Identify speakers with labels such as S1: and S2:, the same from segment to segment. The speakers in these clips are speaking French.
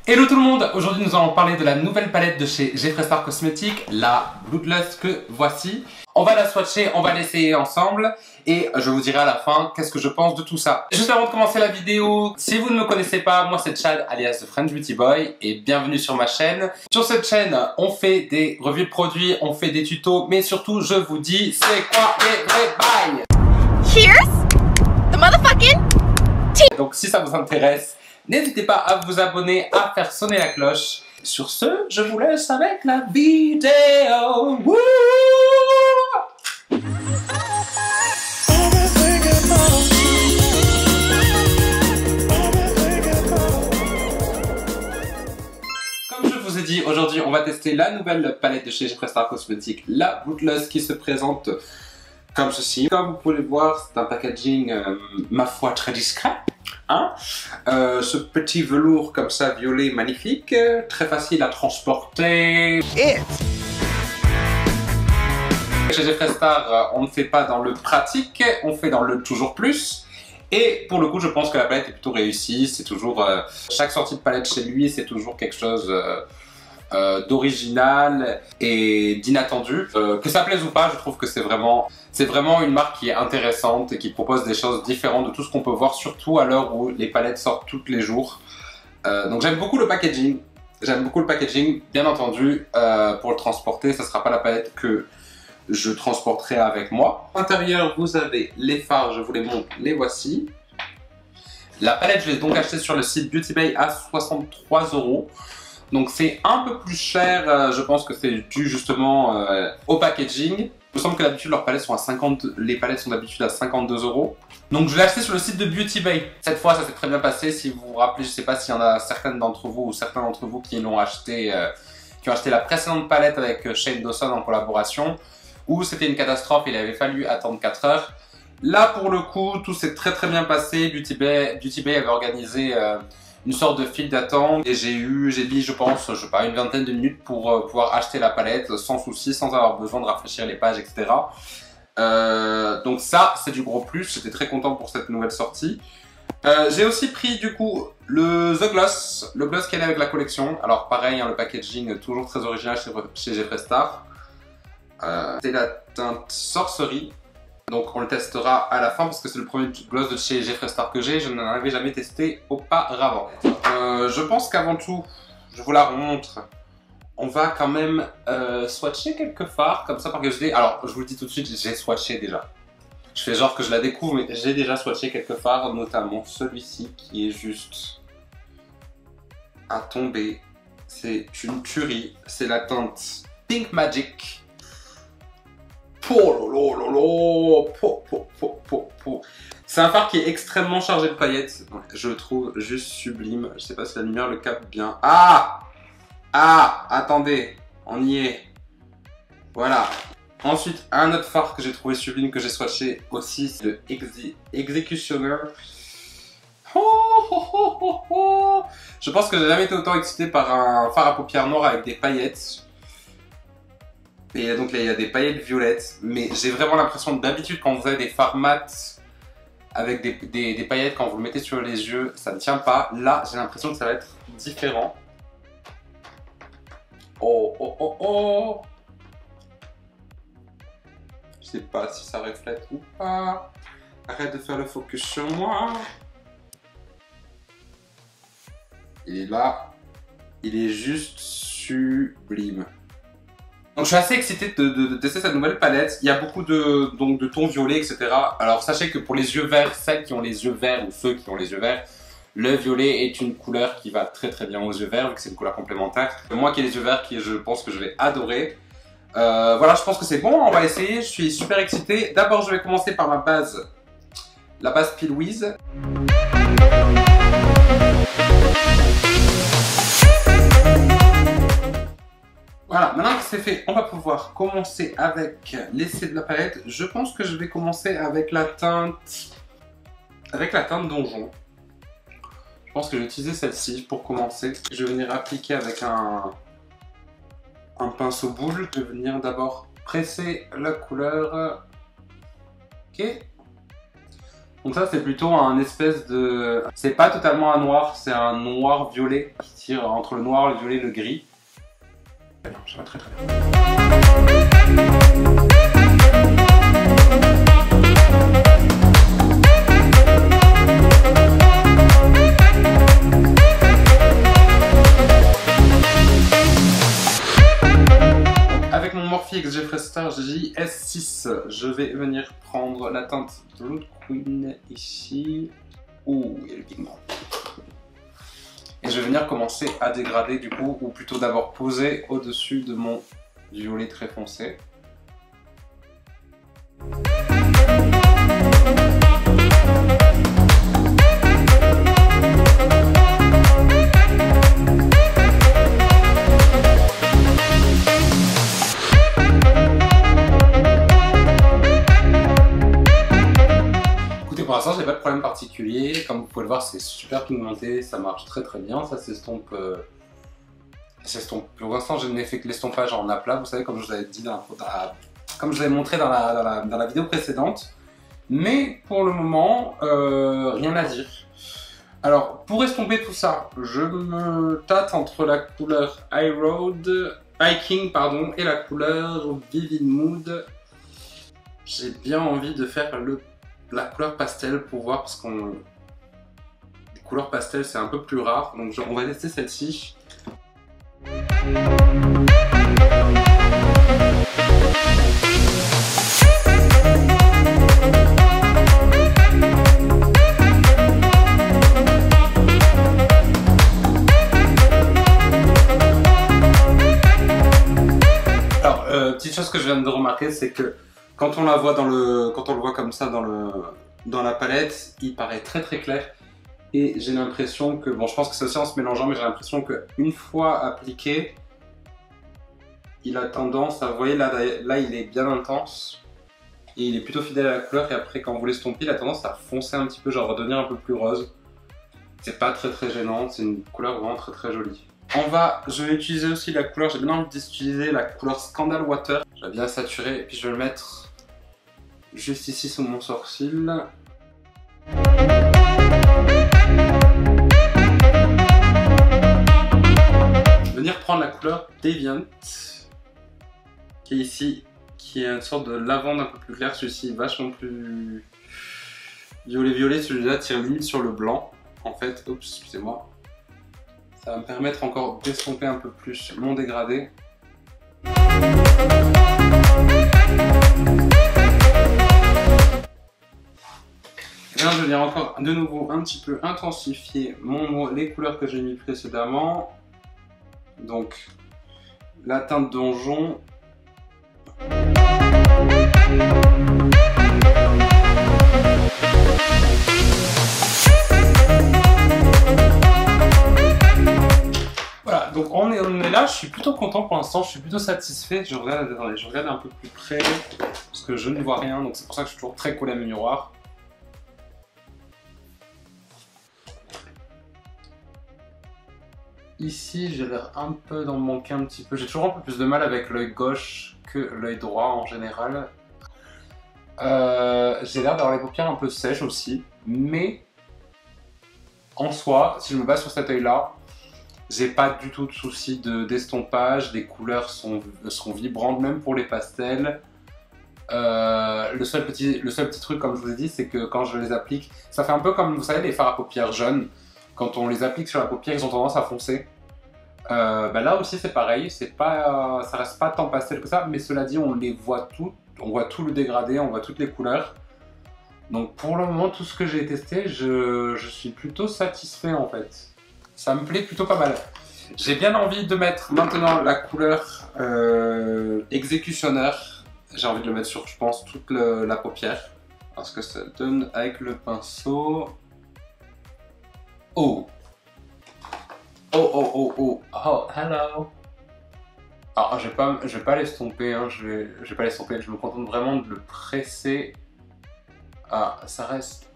S1: Hello tout le monde, aujourd'hui nous allons parler de la nouvelle palette de chez Jeffree Star Cosmetics, la Bloodlust que voici. On va la swatcher, on va l'essayer ensemble et je vous dirai à la fin qu'est-ce que je pense de tout ça. Juste avant de commencer la vidéo, si vous ne me connaissez pas, moi c'est Chad alias The French Beauty Boy et bienvenue sur ma chaîne. Sur cette chaîne, on fait des revues de produits, on fait des tutos, mais surtout je vous dis c'est quoi les vrais bails.
S2: Here's the motherfucking tea.
S1: Donc si ça vous intéresse, n'hésitez pas à vous abonner, à faire sonner la cloche. Sur ce, je vous laisse avec la vidéo. Wouh! Comme je vous ai dit, aujourd'hui on va tester la nouvelle palette de chez Jeffree Star Cosmetics, la Bloodlust, qui se présente comme ceci. Comme vous pouvez le voir, c'est un packaging, ma foi, très discret. Hein, ce petit velours comme ça violet magnifique, très facile à transporter. Chez Jeffree Star, on ne fait pas dans le pratique, on fait dans le toujours plus. Et pour le coup, je pense que la palette est plutôt réussie. C'est toujours chaque sortie de palette chez lui, c'est toujours quelque chose d'original et d'inattendu. Que ça plaise ou pas, je trouve que c'est vraiment une marque qui est intéressante et qui propose des choses différentes de tout ce qu'on peut voir, surtout à l'heure où les palettes sortent tous les jours. Donc j'aime beaucoup le packaging. J'aime beaucoup le packaging, bien entendu. Pour le transporter, ça ne sera pas la palette que je transporterai avec moi. À l'intérieur, vous avez les fards, je vous les montre, les voici. La palette, je l'ai donc achetée sur le site Beauty Bay à 63 €. Donc c'est un peu plus cher, je pense que c'est dû justement au packaging. Il me semble que d'habitude leurs palettes sont à 50, les palettes sont d'habitude à 52 €. Donc je l'ai acheté sur le site de Beauty Bay. Cette fois ça s'est très bien passé, si vous vous rappelez, je sais pas s'il y en a certaines d'entre vous ou certains d'entre vous qui l'ont acheté, qui ont acheté la précédente palette avec Shane Dawson en collaboration, où c'était une catastrophe, il avait fallu attendre 4 heures. Là pour le coup, tout s'est très bien passé, Beauty Bay avait organisé une sorte de file d'attente et j'ai mis je pense, je sais pas, une vingtaine de minutes pour pouvoir acheter la palette sans souci, sans avoir besoin de rafraîchir les pages, etc. Donc ça, c'est du gros plus, j'étais très content pour cette nouvelle sortie. J'ai aussi pris du coup The Gloss, le gloss qui est avec la collection. Alors pareil, hein, le packaging toujours très original chez Jeffree Star. C'est la teinte Sorcery. Donc on le testera à la fin parce que c'est le premier gloss de chez Jeffree Star que j'ai, je n'en avais jamais testé auparavant. Je pense qu'avant tout, je vous la remontre, on va quand même swatcher quelques fards comme ça par curiosité. Alors je vous le dis tout de suite, j'ai swatché déjà. Je fais genre que je la découvre mais j'ai déjà swatché quelques fards, notamment celui-ci qui est juste à tomber. C'est une tuerie, c'est la teinte Pink Magic. C'est un fard qui est extrêmement chargé de paillettes. Je le trouve juste sublime. Je sais pas si la lumière le capte bien. Ah, attendez, on y est. Voilà. Ensuite, un autre fard que j'ai trouvé sublime, que j'ai swatché aussi, c'est le Executioner. Je pense que j'ai jamais été autant excité par un fard à paupières noires avec des paillettes. Et donc là il y a des paillettes violettes, mais j'ai vraiment l'impression d'habitude quand vous avez des fards mat avec des paillettes, quand vous le mettez sur les yeux, ça ne tient pas. Là j'ai l'impression que ça va être différent. Oh. Je sais pas si ça reflète ou pas. Arrête de faire le focus sur moi. Et là, il est juste sublime. Donc je suis assez excité de tester cette nouvelle palette. Il y a beaucoup de tons violets, etc. Alors sachez que pour les yeux verts, celles qui ont les yeux verts ou ceux qui ont les yeux verts, le violet est une couleur qui va très bien aux yeux verts vu que c'est une couleur complémentaire. Moi qui ai les yeux verts, je pense que je vais adorer. Voilà, je pense que c'est bon, on va essayer. Je suis super excité. D'abord je vais commencer par ma base, la base P. Louise. Voilà, maintenant que c'est fait, on va pouvoir commencer avec l'essai de la palette. Je pense que je vais commencer avec la teinte Donjon. Je pense que je vais utiliser celle-ci pour commencer. Je vais venir appliquer avec un pinceau boule. Je vais venir d'abord presser la couleur. Ok. Donc ça c'est plutôt un espèce de... C'est pas totalement un noir, c'est un noir violet qui tire entre le noir, le violet et le gris. Très bien, ça va très très bien. Avec mon Morphe XG Freestar JS6, je vais venir prendre la teinte Blood Queen ici. Ouh, il y a le pigment. Et je vais venir commencer à dégrader du coup, ou plutôt d'abord poser au-dessus de mon violet très foncé. Pour l'instant, j'ai pas de problème particulier. Comme vous pouvez le voir, c'est super pigmenté, ça marche très très bien. Ça s'estompe. Pour l'instant, je n'ai fait que l'estompage en aplat. Vous savez, comme je vous avais dit, comme je vous avais montré dans la vidéo précédente. Mais pour le moment, rien à dire. Alors, pour estomper tout ça, je me tâte entre la couleur Hiking et la couleur Vivid Mood. J'ai bien envie de faire la couleur pastel pour voir, parce qu'on... Les couleurs pastel c'est un peu plus rare, donc on va tester celle-ci. Alors, petite chose que je viens de remarquer, c'est que quand on la voit quand on le voit comme ça dans la palette, il paraît très très clair. Et j'ai l'impression que, bon, je pense que c'est aussi en se mélangeant, mais j'ai l'impression qu'une fois appliqué, il a tendance à, vous voyez là il est bien intense. Et il est plutôt fidèle à la couleur, et après quand vous l'estompez, il a tendance à foncer un petit peu, genre à devenir un peu plus rose. C'est pas très très gênant, c'est une couleur vraiment très très jolie. Je vais utiliser aussi la couleur, j'ai bien envie d'utiliser la couleur Scandal Water. Je vais bien saturer, et puis je vais le mettre juste ici sous mon sourcil. Venir prendre la couleur Deviant, qui est ici, qui est une sorte de lavande un peu plus clair. Celui-ci est vachement plus violet, celui-là tire limite sur le blanc. En fait, oups, excusez-moi. Ça va me permettre encore d'estomper un peu plus mon dégradé. Et là, je vais encore de nouveau un petit peu intensifier les couleurs que j'ai mis précédemment. Donc, la teinte donjon. Voilà, donc on est là, je suis plutôt content pour l'instant, je suis plutôt satisfait. Je regarde un peu plus près, parce que je ne vois rien, donc c'est pour ça que je suis toujours très collé à mes miroirs. Ici, j'ai l'air un peu d'en manquer un petit peu. J'ai toujours un peu plus de mal avec l'œil gauche que l'œil droit en général. J'ai l'air d'avoir les paupières un peu sèches aussi, mais en soi, si je me base sur cet œil-là, j'ai pas du tout de souci d'estompage. Les couleurs sont vibrantes, même pour les pastels. Le seul petit truc, comme je vous ai dit, c'est que quand je les applique, ça fait un peu comme, vous savez, les fards à paupières jaunes. Quand on les applique sur la paupière, ils ont tendance à foncer. Là aussi c'est pareil, ça reste pas tant pastel que ça, mais cela dit, on les voit toutes, on voit tout le dégradé, on voit toutes les couleurs. Donc pour le moment, tout ce que j'ai testé, je suis plutôt satisfait en fait. Ça me plaît plutôt pas mal. J'ai bien envie de mettre maintenant la couleur Executioner. J'ai envie de le mettre sur, je pense, toute la paupière. Parce que ça donne avec le pinceau. Oh! Oh, hello! Alors, je vais pas l'estomper, hein, je vais pas l'estomper, je me contente vraiment de le presser. Ah, ça reste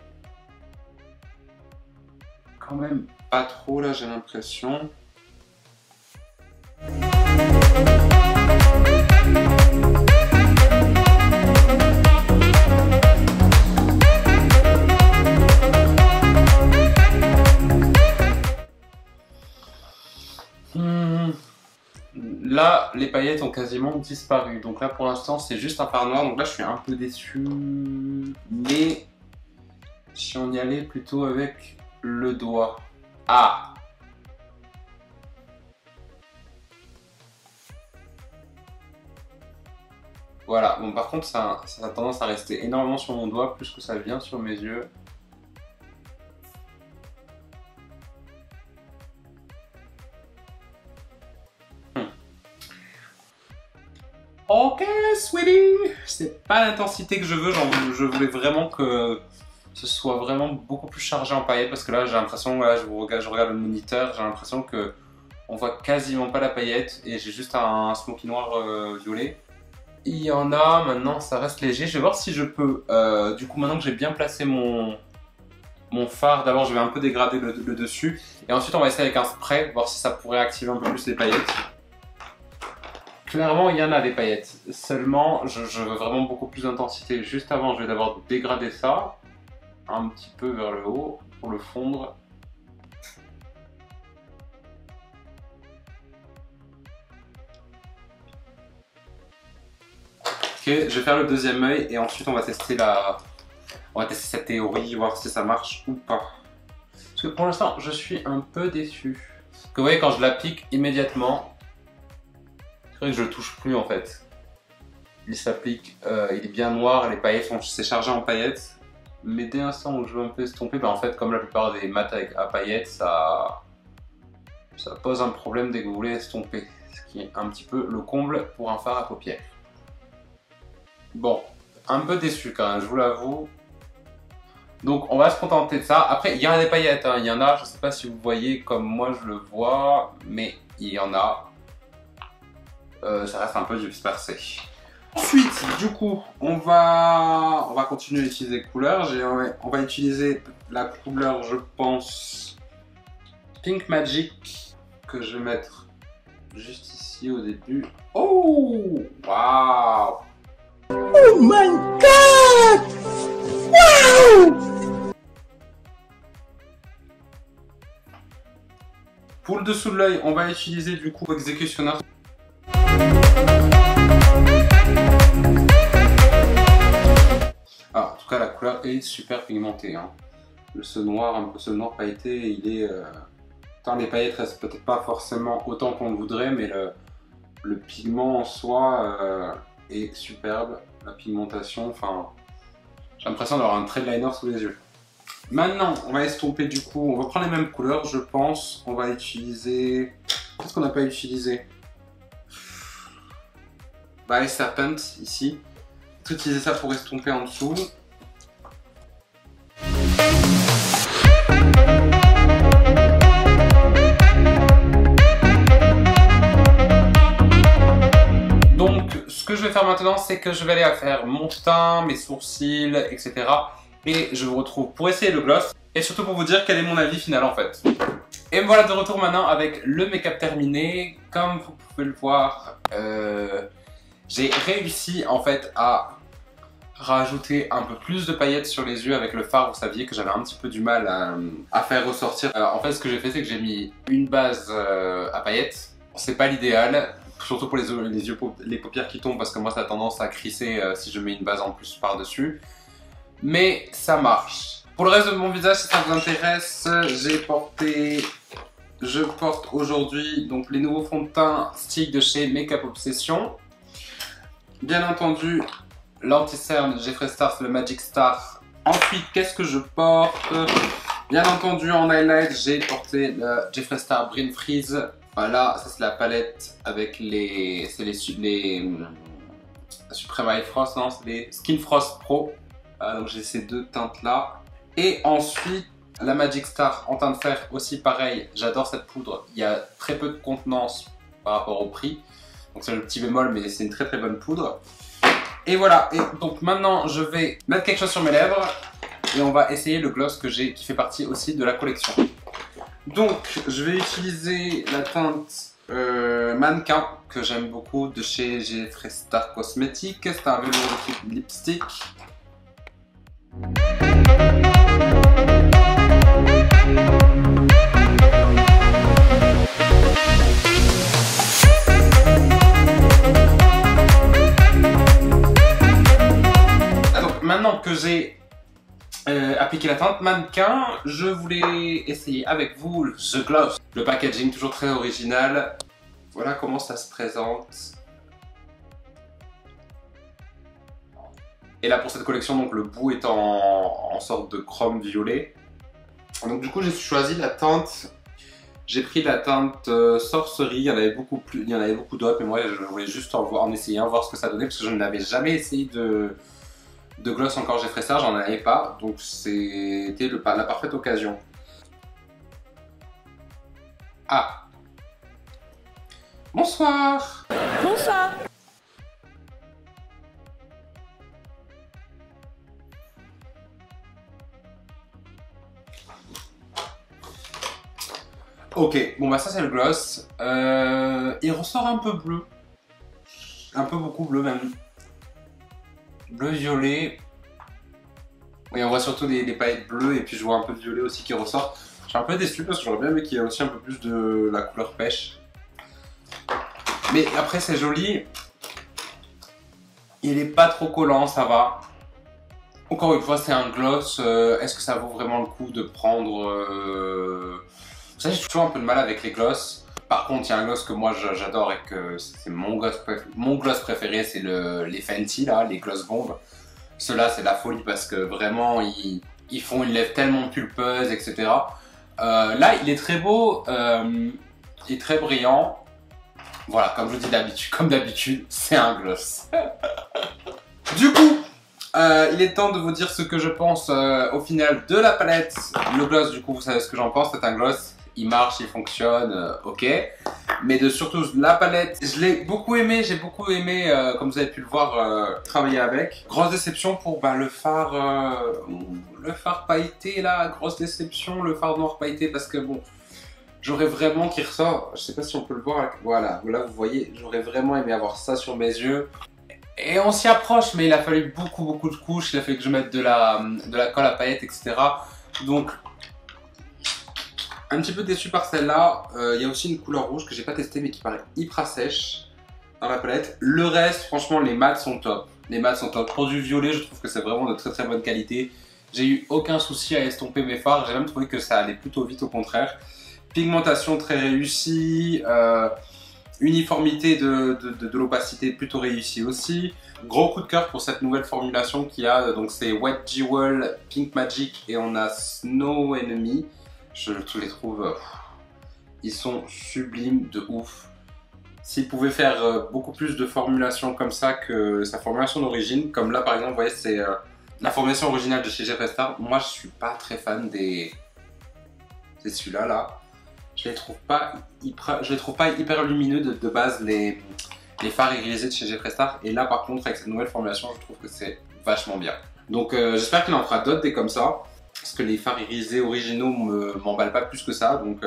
S1: quand même pas trop là, j'ai l'impression. Là, les paillettes ont quasiment disparu. Donc là, pour l'instant, c'est juste un fard noir. Donc là, je suis un peu déçu. Mais si on y allait plutôt avec le doigt. Ah! Voilà. Bon, par contre, ça a tendance à rester énormément sur mon doigt, plus que ça vient sur mes yeux. Ok, sweetie, c'est pas l'intensité que je veux, je voulais vraiment que ce soit vraiment beaucoup plus chargé en paillettes parce que là j'ai l'impression, voilà, je regarde le moniteur, j'ai l'impression que on voit quasiment pas la paillette et j'ai juste un smoky noir violet. Il y en a, maintenant ça reste léger, je vais voir si je peux, du coup maintenant que j'ai bien placé mon fard, d'abord je vais un peu dégrader le dessus et ensuite on va essayer avec un spray, voir si ça pourrait activer un peu plus les paillettes. Clairement, il y en a des paillettes. Seulement, je veux vraiment beaucoup plus d'intensité. Juste avant, je vais d'abord dégrader ça un petit peu vers le haut pour le fondre. Ok, je vais faire le deuxième œil et ensuite on va tester cette théorie, voir si ça marche ou pas. Parce que pour l'instant, je suis un peu déçu. Parce que vous voyez, quand je l'applique immédiatement, c'est vrai que je le touche plus en fait. Il s'applique, il est bien noir, les paillettes c'est chargé en paillettes. Mais dès l'instant où je veux un peu estomper, bah en fait comme la plupart des mats à paillettes, ça pose un problème dès que vous voulez estomper. Ce qui est un petit peu le comble pour un fard à paupières. Bon, un peu déçu quand même, je vous l'avoue. Donc on va se contenter de ça. Après il y en a des paillettes, hein. Il y en a, je sais pas si vous voyez comme moi je le vois, mais il y en a. Ça reste un peu dispersé. Ensuite, du coup, on va continuer à utiliser les couleurs. On va utiliser la couleur, je pense, Pink Magic, que je vais mettre juste ici au début. Oh! Waouh!
S3: Oh my god! Wow!
S1: Pour le dessous de l'œil, on va utiliser du coup Executioner. Ah, en tout cas, la couleur est super pigmentée. Hein. Ce noir, un peu ce noir pailleté, il est. Tant les paillettes restent peut-être pas forcément autant qu'on le voudrait, mais le pigment en soi est superbe. La pigmentation, enfin, j'ai l'impression d'avoir un trait de liner sous les yeux. Maintenant, on va estomper du coup. On va prendre les mêmes couleurs, je pense. On va utiliser. Qu'est-ce qu'on n'a pas utilisé? Bah, les Serpent ici. On va utiliser ça pour estomper en dessous. Donc, ce que je vais faire maintenant, c'est que je vais aller faire mon teint, mes sourcils, etc. Et je vous retrouve pour essayer le gloss. Et surtout pour vous dire quel est mon avis final en fait. Et me voilà de retour maintenant avec le make-up terminé. Comme vous pouvez le voir, j'ai réussi en fait à rajouter un peu plus de paillettes sur les yeux avec le fard. Vous saviez que j'avais un petit peu du mal à faire ressortir. En fait, ce que j'ai fait, c'est que j'ai mis une base à paillettes. C'est pas l'idéal, surtout pour les paupières qui tombent, parce que moi ça a tendance à crisser si je mets une base en plus par-dessus. Mais ça marche. Pour le reste de mon visage, si ça vous intéresse, je porte aujourd'hui donc les nouveaux fonds de teint stick de chez Make Up Obsession. Bien entendu, l'anti-cerne Jeffree Star, le Magic Star. Ensuite, qu'est-ce que je porte? Bien entendu, en highlight, j'ai porté le Jeffree Star Brin Freeze. Voilà, ça c'est la palette avec les Supreme Eye Frost, non, c'est les Skin Frost Pro. Donc j'ai ces deux teintes là. Et ensuite, la Magic Star en teint de fer, aussi pareil, j'adore cette poudre. Il y a très peu de contenance par rapport au prix. Donc c'est le petit bémol, mais c'est une très très bonne poudre. Et voilà, et donc maintenant je vais mettre quelque chose sur mes lèvres et on va essayer le gloss que j'ai, qui fait partie aussi de la collection. Donc je vais utiliser la teinte Mannequin, que j'aime beaucoup, de chez Jeffree Star Cosmetics. C'est un velours lipstick. j'ai appliqué la teinte mannequin, je voulais essayer avec vous le The Gloss. Le packaging toujours très original. Voilà comment ça se présente. Et là pour cette collection, donc le bout est en sorte de chrome violet. Donc du coup j'ai choisi la teinte. J'ai pris la teinte Sorcery, il y en avait beaucoup d'autres, mais moi je voulais juste en essayer un, voir ce que ça donnait, parce que je n'avais jamais essayé de gloss encore Jeffree Star, j'en avais pas, donc c'était la parfaite occasion. Ah. Bonsoir.
S2: Bonsoir.
S1: Ok, bon bah ça c'est le gloss. Il ressort un peu bleu. Un peu beaucoup bleu même. Bleu-violet. Oui, on voit surtout des paillettes bleues et puis je vois un peu de violet aussi qui ressort. Je suis un peu déçu parce que j'aurais bien aimé qu'il y ait aussi un peu plus de la couleur pêche. Mais après c'est joli. Il est pas trop collant, ça va. Encore une fois c'est un gloss. Est-ce que ça vaut vraiment le coup de prendre... Ça, j'ai toujours un peu de mal avec les gloss. Par contre, il y a un gloss que moi j'adore et que c'est mon gloss préféré, c'est les Fenty, là, les gloss bombes. Ceux-là, c'est la folie parce que vraiment, ils font une lèvre tellement pulpeuse, etc. Là, il est très beau et très brillant. Voilà, comme je dis d'habitude, c'est un gloss. Du coup, il est temps de vous dire ce que je pense au final de la palette. Le gloss, du coup, vous savez ce que j'en pense, c'est un gloss. Il marche, il fonctionne, ok. Mais surtout la palette, je l'ai beaucoup aimé, j'ai beaucoup aimé, comme vous avez pu le voir, travailler avec. Grosse déception pour le fard pailleté là, grosse déception, le fard noir pailleté parce que bon, j'aurais vraiment qu'il ressort, je sais pas si on peut le voir, voilà, là vous voyez, j'aurais vraiment aimé avoir ça sur mes yeux. Et on s'y approche, mais il a fallu beaucoup de couches, il a fallu que je mette de la colle à paillettes, etc. Donc, un petit peu déçu par celle-là. Il y a aussi une couleur rouge que j'ai pas testée mais qui paraît hyper sèche dans la palette. Le reste, franchement, les mats sont top. Les mats sont top. Pour du violet, je trouve que c'est vraiment de très bonne qualité. J'ai eu aucun souci à estomper mes fards. J'ai même trouvé que ça allait plutôt vite, au contraire. Pigmentation très réussie. Uniformité de l'opacité plutôt réussie aussi. Gros coup de cœur pour cette nouvelle formulation qu'il y a. Donc c'est Wet Jewel, Pink Magic et on a Snow Enemy. Je les trouve, ils sont sublimes de ouf. S'il pouvait faire beaucoup plus de formulations comme ça que sa formulation d'origine, comme là par exemple, vous voyez, c'est la formulation originale de chez Jeffree Star. Moi, je suis pas très fan c'est celui-là, là. Je les trouve pas hyper lumineux de base, les fards irisés de chez Jeffree Star. Et là, par contre, avec cette nouvelle formulation, je trouve que c'est vachement bien. Donc, j'espère qu'il en fera d'autres des comme ça. Parce que les fards irisés originaux m'emballent pas plus que ça. Donc,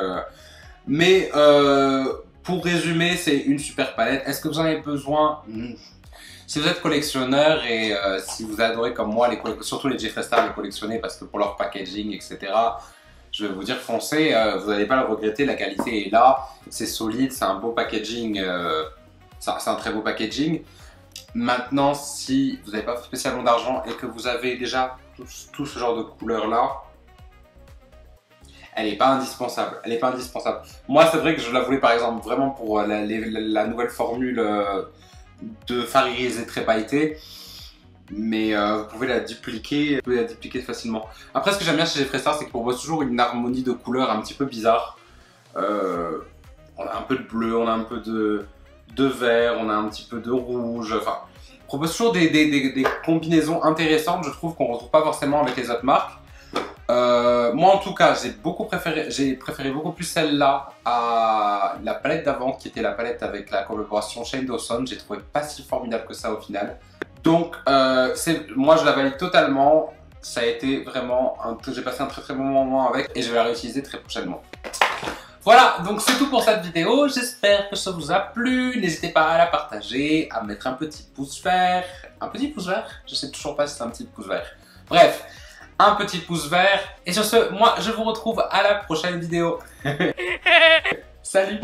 S1: mais pour résumer, c'est une super palette. Est-ce que vous en avez besoin? Si vous êtes collectionneur et si vous adorez comme moi, surtout les Jeffree Star, les collectionner parce que pour leur packaging, etc. Je vais vous dire foncez, vous n'allez pas le regretter, la qualité est là, c'est solide, c'est un beau packaging, c'est un très beau packaging. Maintenant, si vous n'avez pas spécialement d'argent et que vous avez déjà tout ce genre de couleurs là, elle n'est pas indispensable. Elle n'est pas indispensable. Moi, c'est vrai que je la voulais par exemple vraiment pour la nouvelle formule de fard irisé très pailleté. Mais vous pouvez la dupliquer facilement. Après, ce que j'aime bien chez Jeffree Star, c'est qu'il propose toujours une harmonie de couleurs un petit peu bizarre. On a un peu de bleu, on a un peu de vert, on a un petit peu de rouge. Enfin, il propose toujours des combinaisons intéressantes, je trouve, qu'on ne retrouve pas forcément avec les autres marques. Moi, en tout cas, j'ai préféré beaucoup plus celle-là à la palette d'avant, qui était la palette avec la collaboration Shane Dawson. J'ai trouvé pas si formidable que ça au final. Donc, moi je la valide totalement. Ça a été vraiment j'ai passé un très bon moment avec et je vais la réutiliser très prochainement. Voilà, donc c'est tout pour cette vidéo. J'espère que ça vous a plu. N'hésitez pas à la partager, à mettre un petit pouce vert. Un petit pouce vert? Je sais toujours pas si c'est un petit pouce vert. Bref, un petit pouce vert. Et sur ce, moi je vous retrouve à la prochaine vidéo. Salut!